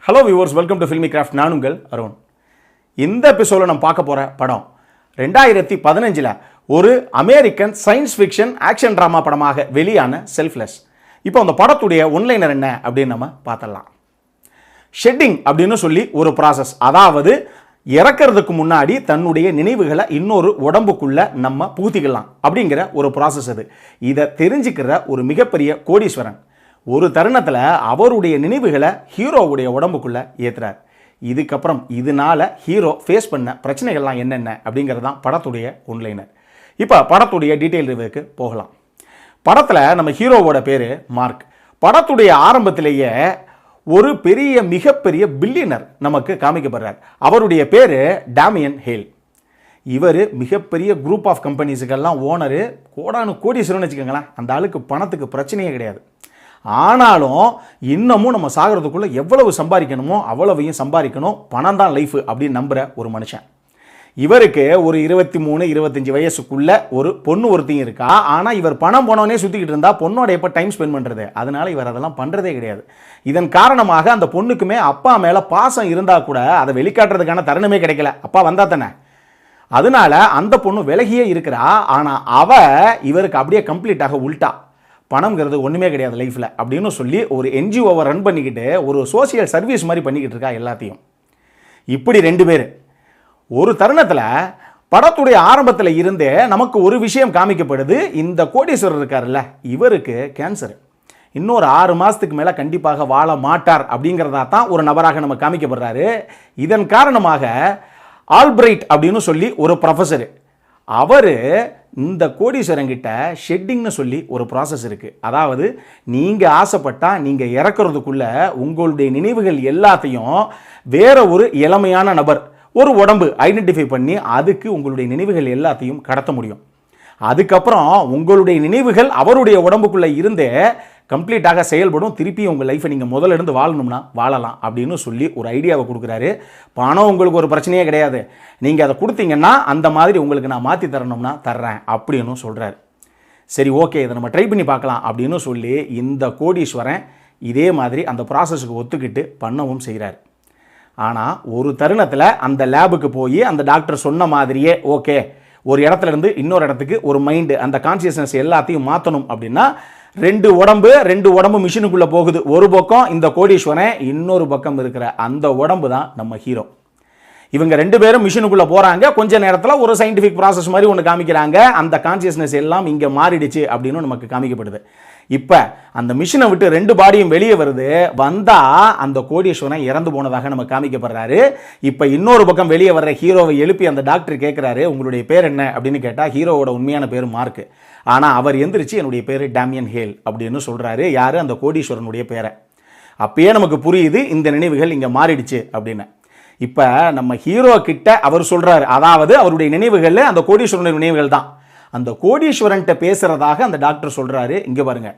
Hello viewers, welcome to filmi craft. நான் உங்கள் அருண். இந்த எபிசோடில் நம்ம பார்க்க போகிற படம் 2015 ஒரு American science fiction action drama படமாக வெளியான செல்ஃப்லெஸ். இப்போ அந்த படத்துடைய ஒன்லைனர் என்ன அப்படின்னு நம்ம பார்த்துடலாம். ஷெட்டிங் அப்படின்னு சொல்லி ஒரு ப்ராசஸ், அதாவது இறக்கிறதுக்கு முன்னாடி தன்னுடைய நினைவுகளை இன்னொரு உடம்புக்குள்ள நம்ம பூத்திக்கலாம் அப்படிங்கிற ஒரு ப்ராசஸ். அது இதை தெரிஞ்சுக்கிற ஒரு மிகப்பெரிய கோடீஸ்வரன் ஒரு தருணத்தில் அவருடைய நினைவுகளை ஹீரோவுடைய உடம்புக்குள்ள ஏற்றுறார். இதுக்கப்புறம் இதனால ஹீரோ ஃபேஸ் பண்ண பிரச்சனைகள்லாம் என்னென்ன அப்படிங்கிறது தான் படத்துடைய ஒன்லைனர். இப்போ படத்துடைய டீட்டெயில் ரிவ்யூக்கு போகலாம். படத்தில் நம்ம ஹீரோவோட பேர் மார்க். படத்துடைய ஆரம்பத்திலேயே ஒரு மிகப்பெரிய பில்லியனர் நமக்கு காமிக்கப்படுறார். அவருடைய பேர் டேமியன் ஹேல். இவர் மிகப்பெரிய குரூப் ஆஃப் கம்பெனிஸுக்கெல்லாம் ஓனரு, கோடீஸ்வரன் வச்சுக்கோங்களேன். அந்த ஆளுக்கு பணத்துக்கு பிரச்சனையே கிடையாது. ஆனாலும் இன்னமும் நம்ம சாகிறதுக்குள்ளே எவ்வளவு சம்பாதிக்கணுமோ அவ்வளவையும் சம்பாதிக்கணும், பணம் தான் லைஃப் அப்படின்னு நம்புகிற ஒரு மனுஷன். இவருக்கு ஒரு 23-25 வயசுக்குள்ள ஒரு பொண்ணு ஒருத்தையும் இருக்கா. ஆனால் இவர் பணம் போனோடனே சுற்றிக்கிட்டு இருந்தா பொண்ணோட எப்போ டைம் ஸ்பெண்ட் பண்ணுறது? அதனால இவர் அதெல்லாம் பண்ணுறதே கிடையாது. இதன் காரணமாக அந்த பொண்ணுக்குமே அப்பா மேலே பாசம் இருந்தால் கூட அதை வெளிக்காட்டுறதுக்கான தருணமே கிடைக்கல. அப்பா வந்தா தானே. அதனால அந்த பொண்ணு விலகியே இருக்கிறா. ஆனால் இவருக்கு அப்படியே கம்ப்ளீட்டாக உல்ட்டா, பணம்ங்கிறது ஒன்றுமே கிடையாது லைஃப்பில் அப்படின்னு சொல்லி ஒரு என்ஜிஓவை ரன் பண்ணிக்கிட்டு ஒரு சோசியல் சர்வீஸ் மாதிரி பண்ணிக்கிட்டு இருக்கா எல்லாத்தையும். இப்படி ரெண்டு பேர் ஒரு தருணத்தில் படத்துடைய ஆரம்பத்தில் இருந்தே நமக்கு ஒரு விஷயம் காமிக்கப்படுது. இந்த கோடீஸ்வரர் இருக்கார்ல, இவருக்கு கேன்சர். இன்னொரு 6 மாதத்துக்கு மேலே கண்டிப்பாக வாழ மாட்டார் அப்படிங்கிறதா தான் ஒரு நபராக நம்ம காமிக்கப்படுறாரு. இதன் காரணமாக ஆல்பிரைட் அப்படின்னு சொல்லி ஒரு ப்ரொஃபஸர், அவர் இந்த கோடீஸ்வரங்கிட்ட ஷெட்டிங்னு சொல்லி ஒரு ப்ராசஸ் இருக்குது. அதாவது நீங்கள் ஆசைப்பட்டால் நீங்கள் இறக்குறதுக்குள்ள உங்களுடைய நினைவுகள் எல்லாத்தையும் வேற ஒரு இளமையான நபர் ஒரு உடம்பு ஐடென்டிஃபை பண்ணி அதுக்கு உங்களுடைய நினைவுகள் எல்லாத்தையும் கடத்த முடியும். அதுக்கப்புறம் உங்களுடைய நினைவுகள் அவருடைய உடம்புக்குள்ளே இருந்தே கம்ப்ளீட்டாக செயல்படும். திருப்பி உங்கள் லைஃப்பை நீங்கள் முதல்ல இருந்து வாழணும்னா வாழலாம் அப்படின்னு சொல்லி ஒரு ஐடியாவை கொடுக்குறாரு. பணம் உங்களுக்கு ஒரு பிரச்சனையே கிடையாது, நீங்கள் அதை கொடுத்தீங்கன்னா அந்த மாதிரி உங்களுக்கு நான் மாற்றி தரணும்னா தர்றேன் அப்படின்னு சொல்கிறாரு. சரி, ஓகே, இதை நம்ம ட்ரை பண்ணி பார்க்கலாம் அப்படின்னு சொல்லி இந்த கோடீஸ்வரன் இதே மாதிரி அந்த ப்ராசஸுக்கு ஒத்துக்கிட்டு பண்ணவும் செய்கிறார். ஆனால் ஒரு தருணத்தில் அந்த லேபுக்கு போய் அந்த டாக்டர் சொன்ன மாதிரியே ஓகே, ஒரு இடத்துல இருந்து இன்னொரு இடத்துக்கு ஒரு மைண்டு அந்த கான்சியஸ்னஸ் எல்லாத்தையும் மாற்றணும் அப்படின்னா ரெண்டு உடம்பு மிஷினுக்குள்ளே போகுது. ஒரு பக்கம் இந்த கோடீஸ்வரன், இன்னொரு பக்கம் இருக்கிற அந்த உடம்பு தான் நம்ம ஹீரோ. இவங்க ரெண்டு பேரும் மிஷினுக்குள்ளே போகிறாங்க. கொஞ்ச நேரத்தில் ஒரு சயின்டிஃபிக் ப்ராசஸ் மாதிரி ஒன்று காமிக்கிறாங்க. அந்த கான்சியஸ்னஸ் எல்லாம் இங்கே மாறிடுச்சு அப்படின்னு நமக்கு காமிக்கப்படுது. இப்போ அந்த மிஷினை விட்டு 2 பாடியும் வெளியே வருது. வந்தால் அந்த கோடீஸ்வரன் இறந்து போனதாக நம்ம காமிக்கப்படுறாரு. இப்போ இன்னொரு பக்கம் வெளியே வர்ற ஹீரோவை எழுப்பி அந்த டாக்டர் கேட்குறாரு, உங்களுடைய பேர் என்ன அப்படின்னு கேட்டால் ஹீரோவோட உண்மையான பேர் மார்க். ஆனால் அவர் எந்திரிச்சு என்னுடைய பேர் டேமியன் ஹேல் அப்படின்னு சொல்கிறாரு. யார்? அந்த கோடீஸ்வரனுடைய பேரை. அப்பயே நமக்கு புரியுது இந்த நினைவுகள் இங்கே மாறிடுச்சு அப்படின்னு. இப்போ நம்ம ஹீரோ கிட்ட அவர் சொல்கிறாரு, அதாவது அவருடைய நினைவுகள் அந்த கோடீஸ்வரனுடைய நினைவுகள் தான். அந்த கோடீஸ்வரன்கிட்ட பேசுகிறதாக அந்த டாக்டர் சொல்கிறாரு, இங்கே பாருங்க,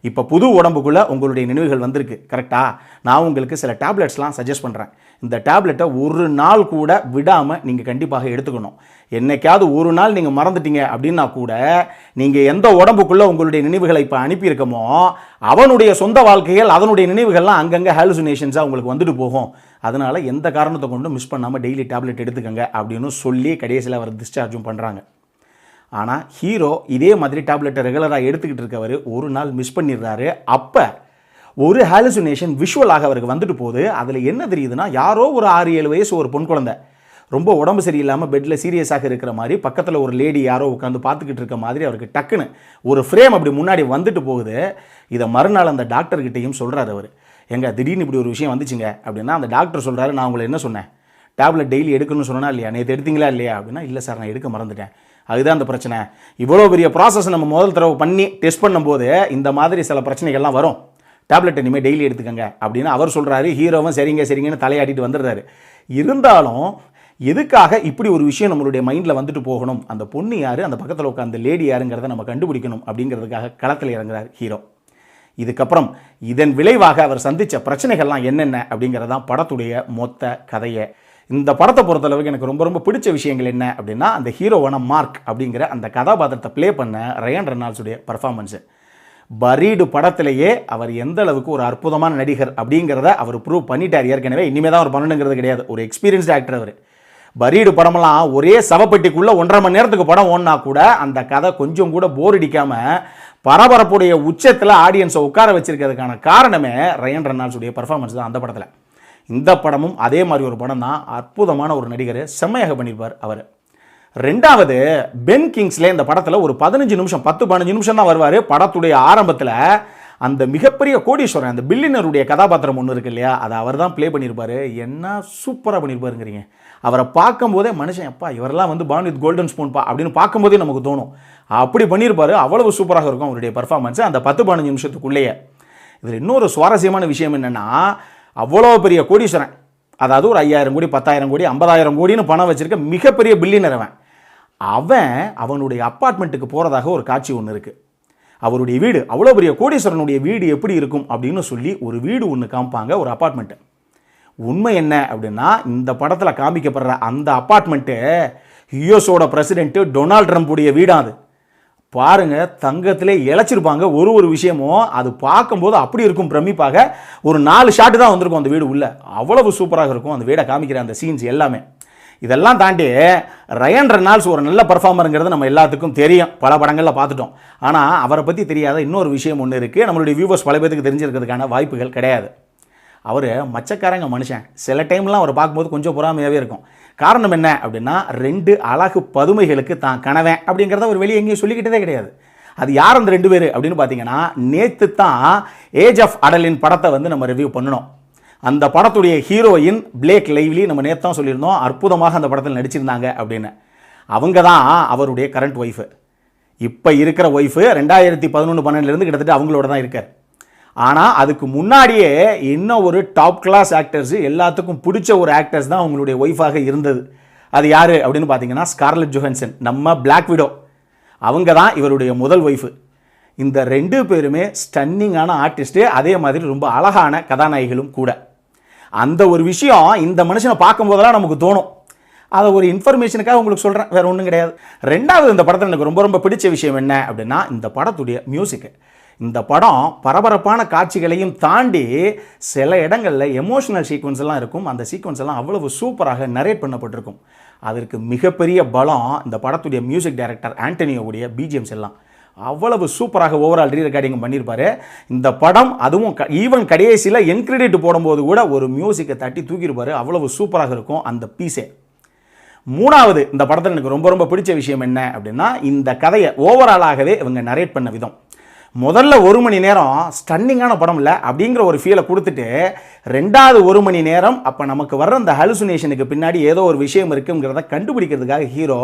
இப்போ புது உடம்புக்குள்ளே உங்களுடைய நினைவுகள் வந்திருக்கு கரெக்டா? நான் உங்களுக்கு சில டேப்லெட்ஸ்லாம் சஜஸ்ட் பண்ணுறேன். இந்த டேப்லெட்டை ஒரு நாள் கூட விடாமல் நீங்கள் கண்டிப்பாக எடுத்துக்கணும். என்னைக்காவது ஒரு நாள் நீங்கள் மறந்துட்டீங்க அப்படின்னா கூட நீங்கள் எந்த உடம்புக்குள்ளே உங்களுடைய நினைவுகளை இப்போ அனுப்பியிருக்கமோ அவனுடைய சொந்த வாழ்க்கைகள் அதனுடைய நினைவுகள்லாம் அங்கங்கே ஹாலுசினேஷன்ஸாக உங்களுக்கு வந்துட்டு போகும். அதனால் எந்த காரணத்தை கொண்டு மிஸ் பண்ணாமல் டெய்லி டேப்லெட் எடுத்துக்கங்க அப்படின்னு சொல்லி கடைசியில் அவர் டிஸ்சார்ஜும் பண்ணுறாங்க. ஆனால் ஹீரோ இதே மாதிரி டேப்லெட்டை ரெகுலராக எடுத்துக்கிட்டு இருக்கவர் ஒரு நாள் மிஸ் பண்ணிடுறாரு. அப்போ ஒரு ஹாலுசினேஷன் விஷுவலாக அவருக்கு வந்துட்டு போகுது. அதில் என்ன தெரியுதுன்னா, யாரோ ஒரு 6-7 வயசு ஒரு பொன் குழந்தை ரொம்ப உடம்பு சரியில்லாமல் பெட்டில் சீரியஸாக இருக்கிற மாதிரி பக்கத்தில் ஒரு லேடி யாரோ உட்காந்து பார்த்துக்கிட்டு இருக்க மாதிரி அவருக்கு டக்குன்னு ஒரு ஃப்ரேம் அப்படி முன்னாடி வந்துட்டு போகுது. இதை மறுநாள் அந்த டாக்டர்கிட்டையும் சொல்கிறார் அவர், எங்க திடீர்னு இப்படி ஒரு விஷயம் வந்துச்சுங்க அப்படின்னா அந்த டாக்டர் சொல்கிறாரு, நான் உங்களை என்ன சொன்னேன், டேப்லெட் டெய்லி எடுக்கணும்னு சொன்னா இல்லையா, நேற்று எடுத்தீங்களா இல்லையா அப்படின்னா, இல்லை சார், நான் எடுக்க மறந்துட்டேன். அதுதான் அந்த பிரச்சனை. இவ்வளோ பெரிய ப்ராசஸ் நம்ம முதல் தடவை பண்ணி டெஸ்ட் பண்ணும்போது இந்த மாதிரி சில பிரச்சனைகள்லாம் வரும், டேப்லெட் இனிமேல் டெய்லி எடுத்துக்கங்க அப்படின்னு அவர் சொல்கிறாரு. ஹீரோவும் சரிங்கன்னு தலையாட்டிட்டு வந்துடுறாரு. இருந்தாலும் எதுக்காக இப்படி ஒரு விஷயம் நம்மளுடைய மைண்டில் வந்துட்டு போகணும், அந்த பொண்ணு யார், அந்த பக்கத்தில் உட்காந்த லேடி யாருங்கிறத நம்ம கண்டுபிடிக்கணும் அப்படிங்கிறதுக்காக களத்தில் இறங்குறார் ஹீரோ. இதுக்கப்புறம் இதன் விளைவாக அவர் சந்தித்த பிரச்சனைகள்லாம் என்னென்ன அப்படிங்கிறதான் படத்துடைய மொத்த கதையை. இந்த படத்தை பொறுத்தளவுக்கு எனக்கு ரொம்ப பிடிச்ச விஷயங்கள் என்ன அப்படின்னா, அந்த ஹீரோவான மார்க் அப்படிங்கிற அந்த கதாபாத்திரத்தை ப்ளே பண்ண ரயன் ரெனால்ட்ஸுடைய பர்ஃபார்மன்ஸு. பரீடு படத்திலேயே அவர் எந்த அளவுக்கு ஒரு அற்புதமான நடிகர் அப்படிங்கிறத அவர் ப்ரூவ் பண்ணிட்டார் ஏற்கனவே. இனிமே தான் அவர் பண்ணணுங்கிறது கிடையாது. ஒரு எக்ஸ்பீரியன்ஸ்டு ஆக்டர் அவர். பரீடு படமெல்லாம் ஒரே சவப்பெட்டிக்குள்ளே 1.5 மணி நேரத்துக்கு படம் ஓடினா கூட அந்த கதை கொஞ்சம் கூட போர் அடிக்காமல் பரபரப்புடைய உச்சத்தில் ஆடியன்ஸை உட்கார வச்சிருக்கிறதுக்கான காரணமே ரயன் ரெனால்ட்ஸுடைய பர்ஃபார்மன்ஸ் தான் அந்த படத்தில். இந்த படமும் அதே மாதிரி ஒரு படம் தான். அற்புதமான ஒரு நடிகர், செம்மையாக பண்ணியிருப்பார் அவர். ரெண்டாவது, பென் கிங்ஸ்லே இந்த படத்தில் ஒரு 15 நிமிஷம் 10-15 நிமிஷம் தான் வருவார். படத்துடைய ஆரம்பத்தில் அந்த மிகப்பெரிய கோடீஸ்வரன், அந்த பில்லியனருடைய கதாபாத்திரம் ஒன்று இருக்கு இல்லையா, அதை அவர் தான் ப்ளே பண்ணியிருப்பார். என்ன சூப்பராக பண்ணியிருப்பாருங்கிறீங்க. அவரை பார்க்கும்போதே மனுஷன், எப்பா இவரெல்லாம் வந்து பார்ன் வித் கோல்டன் ஸ்பூன் அப்படின்னு பார்க்கும்போதே நமக்கு தோணும். அப்படி பண்ணியிருப்பார். அவ்வளவு சூப்பராக இருக்கும் அவருடைய பர்ஃபார்மன்ஸ் அந்த 10-15 நிமிஷத்துக்குள்ளேயே. இதில் இன்னொரு சுவாரஸ்யமான விஷயம் என்னென்னா, அவ்வளோ பெரிய கோடீஸ்வரன், அதாவது ஒரு 5000 கோடி 10,000 கோடி 50,000 கோடின்னு பணம் வச்சிருக்க மிகப்பெரிய பில்லியனர் அவனுடைய அப்பார்ட்மெண்ட்டுக்கு போகிறதாக ஒரு காட்சி ஒன்று இருக்குது. அவருடைய வீடு, அவ்வளோ பெரிய கோடீஸ்வரனுடைய வீடு எப்படி இருக்கும் அப்படின்னு சொல்லி ஒரு வீடு ஒன்று காமிப்பாங்க, ஒரு அப்பார்ட்மெண்ட்டு. உண்மை என்ன அப்படின்னா, இந்த படத்தில் காமிக்கப்படுற அந்த அப்பார்ட்மெண்ட்டு யுஎஸோட பிரசிடென்ட் டொனால்ட் ட்ரம்ப்புடைய வீடாது. பாருங்க, தங்கத்திலே இழைச்சிருப்பாங்க. ஒரு விஷயமும் அது பார்க்கும்போது அப்படி இருக்கும் பிரமிப்பாக. ஒரு 4 ஷாட்டு தான் வந்திருக்கும் அந்த வீடு உள்ள. அவ்வளவு சூப்பராக இருக்கும் அந்த வீடை காமிக்கிற அந்த சீன்ஸ் எல்லாமே. இதெல்லாம் தாண்டி ரயன் ரெனால்ட்ஸ் ஒரு நல்ல பர்ஃபார்மருங்கிறது நம்ம எல்லாத்துக்கும் தெரியும், பல படங்களில் பார்த்துட்டோம். ஆனால் அவரை பற்றி தெரியாத இன்னொரு விஷயம் ஒன்று இருக்குது. நம்மளுடைய வியூவர்ஸ் பல பேருக்கு தெரிஞ்சிருக்கிறதுக்கான வாய்ப்புகள் கிடையாது. அவர் மச்சக்காரங்க மனுஷன். சில டைம்லாம் அவர் பார்க்கும்போது கொஞ்சம் பொறாமையாகவே இருக்கும். காரணம் என்ன அப்படின்னா, 2 அழகு பதுமைகளுக்கு தான் கணவன் அப்படிங்கிறத அவர் வெளியே எங்கேயும் சொல்லிக்கிட்டதே கிடையாது. அது யார் அந்த 2 பேர் அப்படின்னு பார்த்தீங்கன்னா, நேற்று தான் ஏஜ் ஆஃப் அடலின் படத்தை வந்து நம்ம ரிவ்யூ பண்ணணும். அந்த படத்துடைய ஹீரோயின் பிளேக் லைவ்லி நம்ம நேற்று தான் சொல்லியிருந்தோம், அற்புதமாக அந்த படத்தில் நடிச்சிருந்தாங்க அப்படின்னு. அவங்க தான் அவருடைய கரண்ட் ஒய்ஃபு. இப்போ இருக்கிற ஒய்ஃபு 2011-12 கிட்டத்தட்ட அவங்களோட தான் இருக்கார். ஆனால் அதுக்கு முன்னாடியே இன்னும் ஒரு டாப் கிளாஸ் ஆக்டர்ஸு, எல்லாத்துக்கும் பிடிச்ச ஒரு ஆக்டர்ஸ் தான் அவங்களுடைய ஒய்ஃபாக இருந்தது. அது யார் அப்படின்னு பார்த்தீங்கன்னா, ஸ்கார்லெட் ஜோஹன்சன், நம்ம பிளாக் விடோ. அவங்க தான் இவருடைய முதல் ஒய்ஃபு. இந்த 2 பேருமே ஸ்டன்னிங்கான ஆர்டிஸ்ட்டு, அதே மாதிரி ரொம்ப அழகான கதாநாயகிகளும் கூட. அந்த ஒரு விஷயம் இந்த மனுஷனை பார்க்கும்போதெல்லாம் நமக்கு தோணும். அதை ஒரு இன்ஃபர்மேஷனுக்காக உங்களுக்கு சொல்கிறேன், வேறு ஒன்றும் கிடையாது. ரெண்டாவது, இந்த படத்தில் எனக்கு ரொம்ப பிடிச்ச விஷயம் என்ன அப்படின்னா, இந்த படத்துடைய மியூசிக்கு. இந்த படம் பரபரப்பான காட்சிகளையும் தாண்டி சில இடங்களில் எமோஷனல் சீக்வன்ஸ் எல்லாம் இருக்கும். அந்த சீக்வன்ஸ் எல்லாம் அவ்வளவு சூப்பராக நரேட் பண்ணப்பட்டிருக்கும். அதற்கு மிகப்பெரிய பலம் இந்த படத்துடைய மியூசிக் டைரக்டர் ஆண்டனியோவுடைய பிஜிஎம்ஸ் எல்லாம் அவ்வளவு சூப்பராக ஓவரால் ரீ ரெக்கார்டிங் பண்ணியிருப்பார். இந்த படம் அதுவும் ஈவன் கடைசியில் என் கிரெடிட் போடும்போது கூட ஒரு மியூசிக்கை தட்டி தூக்கியிருப்பார். அவ்வளவு சூப்பராக இருக்கும் அந்த பீஸே. மூணாவது, இந்த படத்தில் எனக்கு ரொம்ப பிடிச்ச விஷயம் என்ன அப்படின்னா, இந்த கதையை ஓவராலாகவே இவங்க நரேட் பண்ண விதம். முதல்ல 1 மணி நேரம் ஸ்டன்னிங்கான படம் இல்லை அப்படிங்கிற ஒரு ஃபீலை கொடுத்துட்டு, 2வது 1 மணி நேரம் அப்போ நமக்கு வர்ற அந்த ஹலுசினேஷனுக்கு பின்னாடி ஏதோ ஒரு விஷயம் இருக்குங்கிறத கண்டுபிடிக்கிறதுக்காக ஹீரோ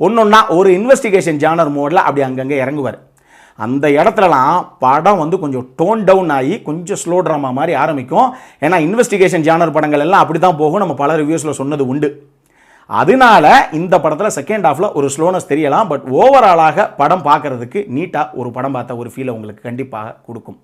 ஒன்றொன்னா ஒரு இன்வெஸ்டிகேஷன் ஜானர் மோடில் அப்படி அங்கங்கே இறங்குவார். அந்த இடத்துலலாம் படம் வந்து கொஞ்சம் டோன் டவுன் ஆகி கொஞ்சம் ஸ்லோ ட்ராமா மாதிரி ஆரம்பிக்கும். ஏன்னா இன்வெஸ்டிகேஷன் ஜானர் படங்கள் எல்லாம் அப்படி தான் போகும், நம்ம பல ரிவ்யூஸில் சொன்னது உண்டு. அதனால இந்த படத்தில் செகண்ட் ஹாஃபில் ஒரு ஸ்லோனஸ் தெரியலாம். பட் ஓவராலாக படம் பார்க்குறதுக்கு நீட்டாக ஒரு படம் பார்த்த ஒரு ஃபீலை உங்களுக்கு கண்டிப்பாக கொடுக்கும்.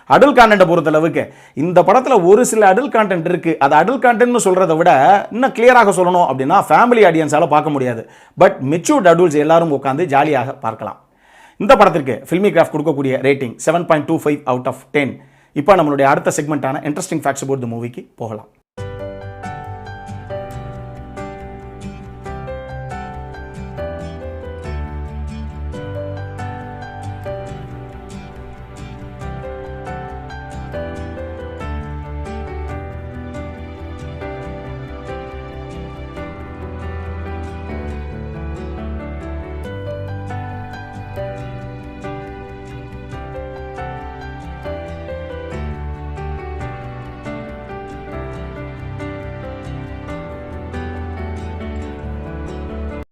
அடல்ட் கான்டென்ட்டை பொறுத்தளவுக்கு இந்த படத்தில் ஒரு சில அடல்ட் கான்டென்ட் இருக்குது. அது அடல்ட் கான்டென்ட்னு சொல்கிறத விட இன்னும் கிளியராக சொல்லணும் அப்படின்னா, ஃபேமிலி ஆடியன்ஸால் பார்க்க முடியாது. பட் மெச்சூர்ட் அடல்ட்ஸ் எல்லாரும் உட்காந்து ஜாலியாக பார்க்கலாம். இந்த படத்திற்கு ஃபில்மி கிராஃப்ட் கொடுக்கக்கூடிய ரேட்டிங் 7.25 அவுட் ஆஃப் 10. இப்போ நம்மளுடைய அடுத்த செக்மெண்ட்டான இன்ட்ரெஸ்டிங் ஃபேக்ட்ஸ் அபவுட் தி மூவிக்கு போகலாம்.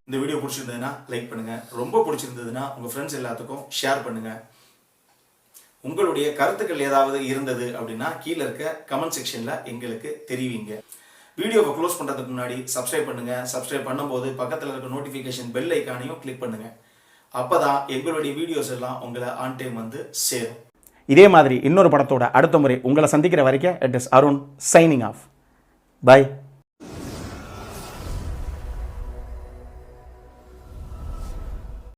இந்த வீடியோ பிடிச்சிருந்ததுன்னா லைக் பண்ணுங்கள், ரொம்ப பிடிச்சிருந்ததுன்னா உங்கள் ஃப்ரெண்ட்ஸ் எல்லாத்துக்கும் ஷேர் பண்ணுங்கள். உங்களுடைய கருத்துக்கள் ஏதாவது இருந்தது அப்படின்னா கீழே இருக்க கமெண்ட் செக்ஷனில் எங்களுக்கு தெரிவிங்க. வீடியோவை க்ளோஸ் பண்ணுறதுக்கு முன்னாடி சப்ஸ்கிரைப் பண்ணுங்கள். சப்ஸ்கிரைப் பண்ணும்போது பக்கத்தில் இருக்க நோட்டிஃபிகேஷன் பெல் ஐக்கானையும் கிளிக் பண்ணுங்கள். அப்போ தான் எங்களுடைய வீடியோஸ் எல்லாம் உங்களை ஆன் டைம் வந்து சேரும். இதே மாதிரி இன்னொரு படத்தோட அடுத்த முறை உங்களை சந்திக்கிற வரைக்கும் it is Arun signing off. By.